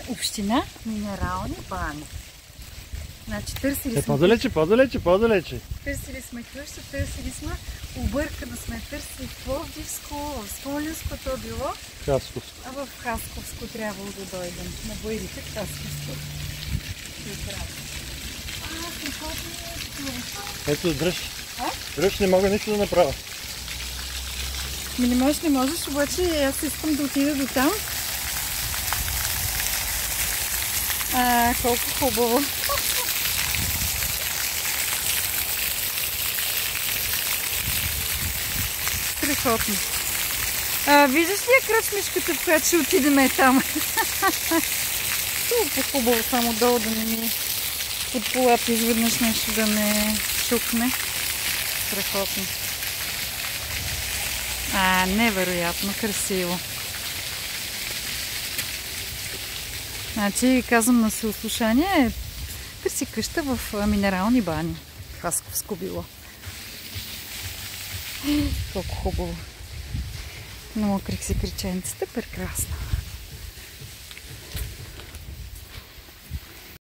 Община Минерални бани. Значи търсили сме... По-далече. Търсили сме къща, търсили сме, объркано сме търсили Пловдивско, в Смолянско то било. Хасковско. А в Хасковско трябвало да дойдем. На Байрите в Хасковско. Ето, дръж, не мога нищо да направя. Не можеш, обаче аз искам да отида до там. Колко хубаво. Страхотно. Виждаш ли я кръчмичката, в която ще отидем там? Толкова хубаво, само долу да не ми под полата изведнъж нещо да ме шукне. Страхотно. Невероятно красиво. Значи, казвам на съослушание, търси къща в Минерални бани. Хасковско било. Колко хубаво. Намокрих си криченцата, прекрасно.